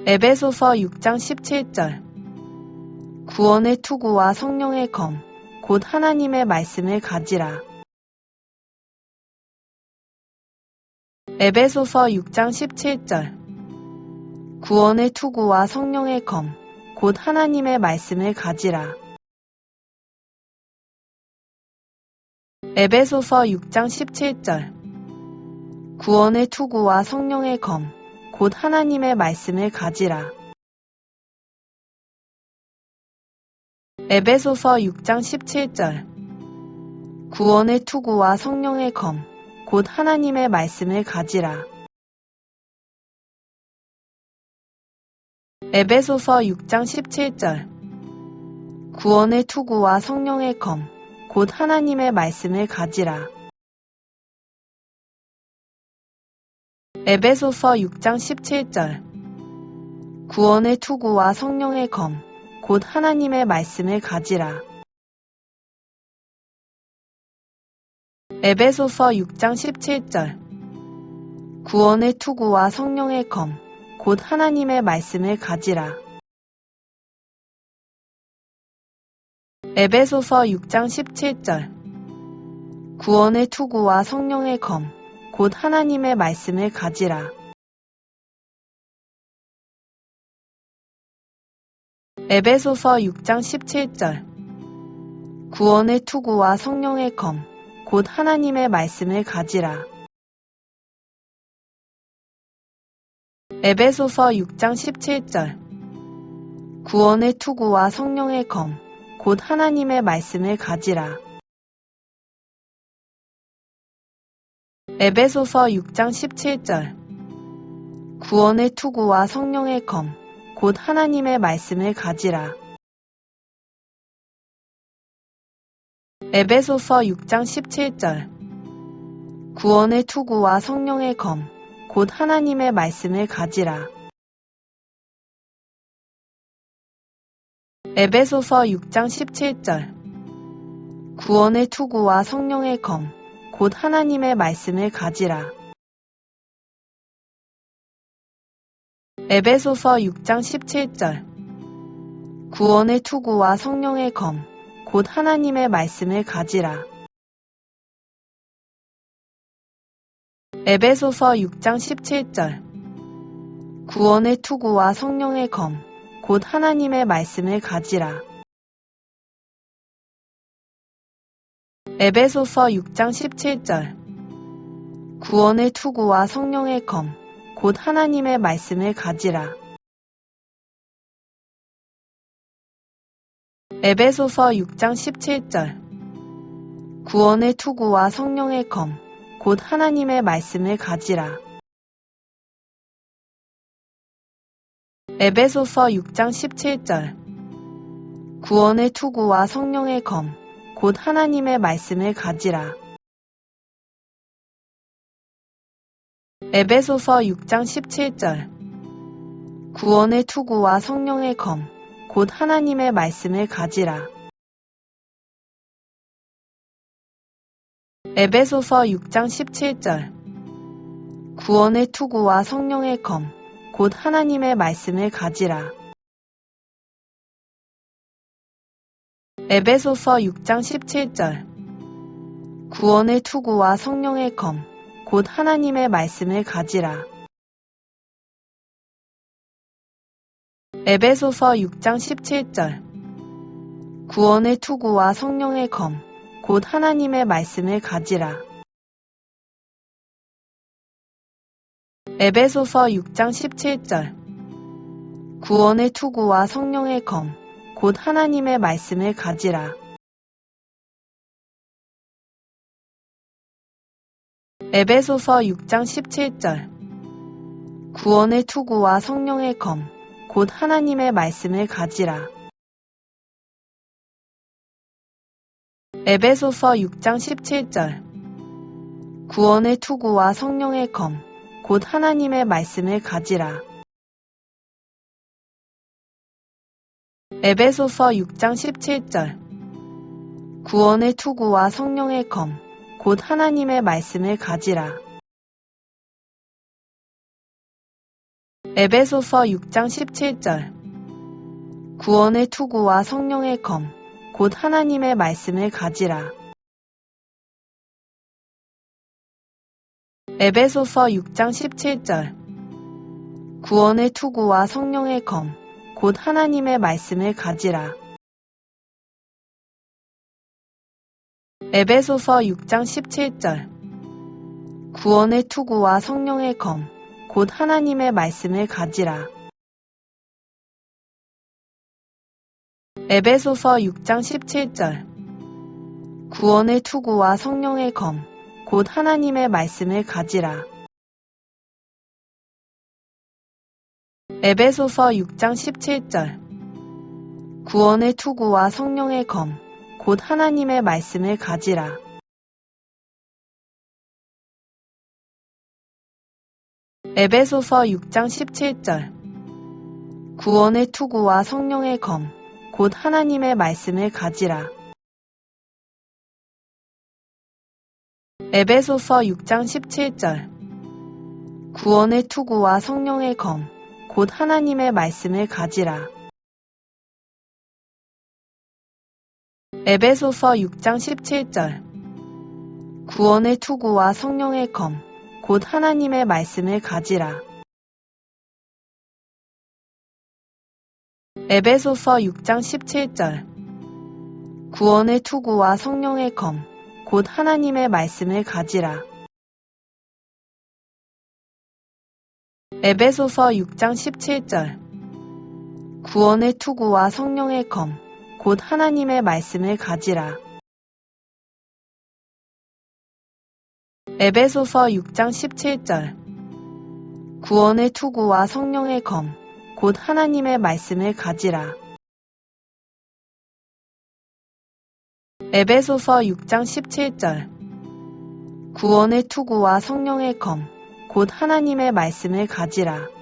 에베소서 6장 17절 구원의 투구와 성령의 검, 곧 하나님의 말씀을 가지라. 에베소서 6장 17절 구원의 투구와 성령의 검, 곧 하나님의 말씀을 가지라. 에베소서 6장 17절 구원의 투구와 성령의 검, 곧 하나님의 말씀을 가지라. 에베소서 6장 17절 구원의 투구와 성령의 검, 곧 하나님의 말씀을 가지라. 에베소서 6장 17절 구원의 투구와 성령의 검, 곧 하나님의 말씀을 가지라. 에베소서 6장 17절 구원의 투구와 성령의 검, 곧 하나님의 말씀을 가지라. 에베소서 6장 17절 구원의 투구와 성령의 검, 곧 하나님의 말씀을 가지라. 에베소서 6장 17절 구원의 투구와 성령의 검, 곧 하나님의 말씀을 가지라. 에베소서 6장 17절 구원의 투구와 성령의 검, 곧 하나님의 말씀을 가지라. 에베소서 6장 17절 구원의 투구와 성령의 검, 곧 하나님의 말씀을 가지라. 에베소서 6장 17절 구원의 투구와 성령의 검, 곧 하나님의 말씀을 가지라. 에베소서 6장 17절 구원의 투구와 성령의 검, 곧 하나님의 말씀을 가지라. 에베소서 6장 17절 구원의 투구와 성령의 검, 곧 하나님의 말씀을 가지라. 에베소서 6장 17절 구원의 투구와 성령의 검, 곧 하나님의 말씀을 가지라. 에베소서 6장 17절 구원의 투구와 성령의 검, 곧 하나님의 말씀을 가지라. 에베소서 6장 17절 구원의 투구와 성령의 검, 곧 하나님의 말씀을 가지라. 에베소서 6장 17절 구원의 투구와 성령의 검, 곧 하나님의 말씀을 가지라. 에베소서 6장 17절 구원의 투구와 성령의 검, 곧 하나님의 말씀을 가지라. 에베소서 6장 17절 구원의 투구와 성령의 검, 곧 하나님의 말씀을 가지라. 에베소서 6장 17절 구원의 투구와 성령의 검, 곧 하나님의 말씀을 가지라. 에베소서 6장 17절 구원의 투구와 성령의 검, 곧 하나님의 말씀을 가지라. 에베소서 6장 17절 구원의 투구와 성령의 검, 곧 하나님의 말씀을 가지라. 에베소서 6장 17절 구원의 투구와 성령의 검, 곧 하나님의 말씀을 가지라. 에베소서 6장 17절 구원의 투구와 성령의 검, 곧 하나님의 말씀을 가지라. 에베소서 6장 17절 구원의 투구와 성령의 검, 곧 하나님의 말씀을 가지라. 에베소서 6장 17절 구원의 투구와 성령의 검, 곧 하나님의 말씀을 가지라. 에베소서 6장 17절 구원의 투구와 성령의 검, 곧 하나님의 말씀을 가지라. 에베소서 6장 17절 구원의 투구와 성령의 검, 곧 하나님의 말씀을 가지라. 에베소서 6장 17절 구원의 투구와 성령의 검, 곧 하나님의 말씀을 가지라. 에베소서 6장 17절 구원의 투구와 성령의 검, 곧 하나님의 말씀을 가지라. 에베소서 6장 17절 구원의 투구와 성령의 검, 곧 하나님의 말씀을 가지라. 에베소서 6장 17절 구원의 투구와 성령의 검, 곧 하나님의 말씀을 가지라. 에베소서 6장 17절 구원의 투구와 성령의 검, 곧 하나님의 말씀을 가지라. 에베소서 6장 17절 구원의 투구와 성령의 검, 곧 하나님의 말씀을 가지라. 에베소서 6장 17절 구원의 투구와 성령의 검, 곧 하나님의 말씀을 가지라. 에베소서 6장 17절 구원의 투구와 성령의 검, 곧 하나님의 말씀을 가지라. 에베소서 6장 17절 구원의 투구와 성령의 검, 곧 하나님의 말씀을 가지라. 에베소서 6장 17절 구원의 투구와 성령의 검, 곧 하나님의 말씀을 가지라.